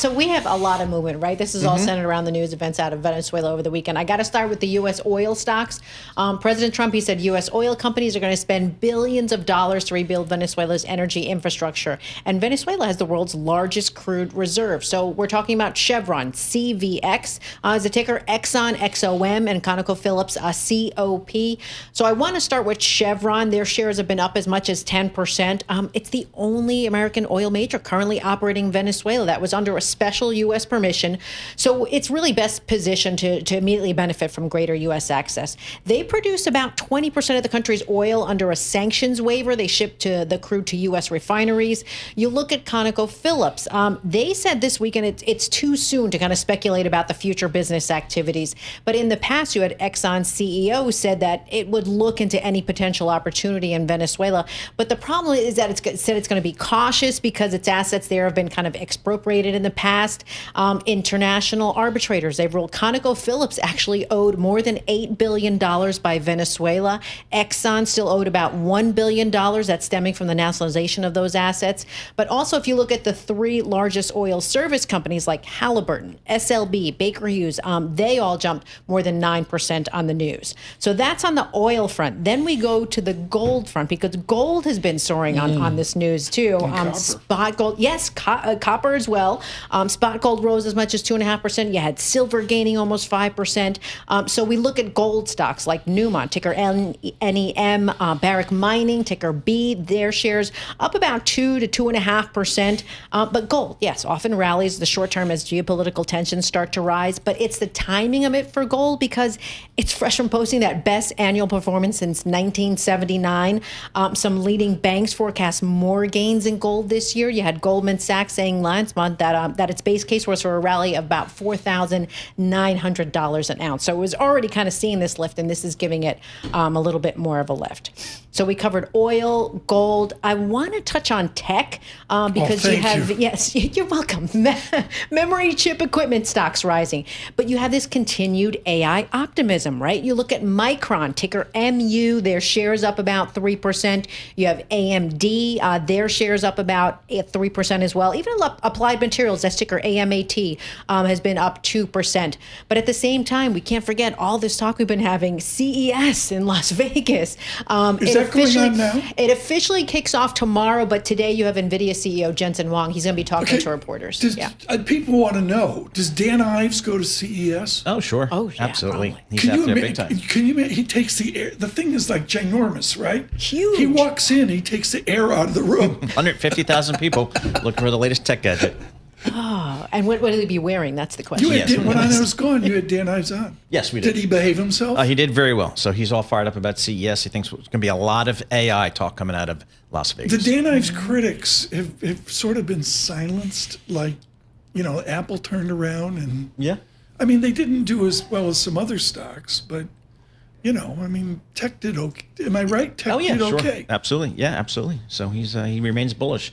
So we have a lot of movement, right? This is all centered around the news events out of Venezuela over the weekend. I got to start with the U.S. oil stocks. President Trump, he said U.S. oil companies are going to spend billions of dollars to rebuild Venezuela's energy infrastructure. And Venezuela has the world's largest crude reserve. So we're talking about Chevron, CVX, as a ticker, Exxon, XOM, and ConocoPhillips, COP. So I want to start with Chevron. Their shares have been up as much as 10%. It's the only American oil major currently operating in Venezuela that was under a special U.S. permission. So it's really best positioned to immediately benefit from greater U.S. access. They produce about 20% of the country's oil under a sanctions waiver. They ship the crude to U.S. refineries. You look at ConocoPhillips. They said this weekend it's too soon to kind of speculate about the future business activities. But in the past, you had Exxon's CEO said that it would look into any potential opportunity in Venezuela. But the problem is that it said it's going to be cautious because its assets there have been kind of expropriated in the past. International arbitrators, they've ruled ConocoPhillips actually owed more than $8 billion by Venezuela. Exxon still owed about $1 billion. That's stemming from the nationalization of those assets. But also, if you look at the three largest oil service companies like Halliburton, SLB, Baker Hughes, they all jumped more than 9% on the news. So that's on the oil front. Then we go to the gold front because gold has been soaring on this news too. Spot gold, yes, copper as well. Spot gold rose as much as 2.5%. You had silver gaining almost 5%. So we look at gold stocks like Newmont, ticker NEM, Barrick Mining, ticker B, their shares up about 2 to 2.5%. But gold, yes, often rallies the short term as geopolitical tensions start to rise. But it's the timing of it for gold because it's fresh from posting that best annual performance since 1979. Some leading banks forecast more gains in gold this year. You had Goldman Sachs saying last month that its base case was for a rally of about $4,900 an ounce. So it was already kind of seeing this lift, and this is giving it a little bit more of a lift. So we covered oil, gold. I want to touch on tech because yes, you're welcome. Memory chip equipment stocks rising. But you have this continued AI optimism, right? You look at Micron, ticker MU, their shares up about 3%. You have AMD, their shares up about 3% as well. Even Applied Materials, that's ticker AMAT, has been up 2%. But at the same time, we can't forget all this talk we've been having, CES in Las Vegas. Is that going on now? It officially kicks off tomorrow, but today you have NVIDIA CEO Jensen Huang. He's going to be talking to reporters. People want to know, does Dan Ives go to CES? Oh, sure. Oh, yeah, absolutely. Probably. He's out there big time. Can you imagine? He takes the air. The thing is like ginormous, right? Huge. He walks in, he takes the air out of the room. 150,000 people looking for the latest tech gadget. Oh, and what would he be wearing? That's the question. When I was gone, you had Dan Ives on. Yes, we did. Did he behave himself? He did very well. So he's all fired up about CES. He thinks there's going to be a lot of AI talk coming out of Las Vegas. The Dan Ives critics have sort of been silenced. Like, Apple turned around and I mean, they didn't do as well as some other stocks, but tech did okay. Am I right? Tech did okay. Absolutely. Yeah, absolutely. So he remains bullish.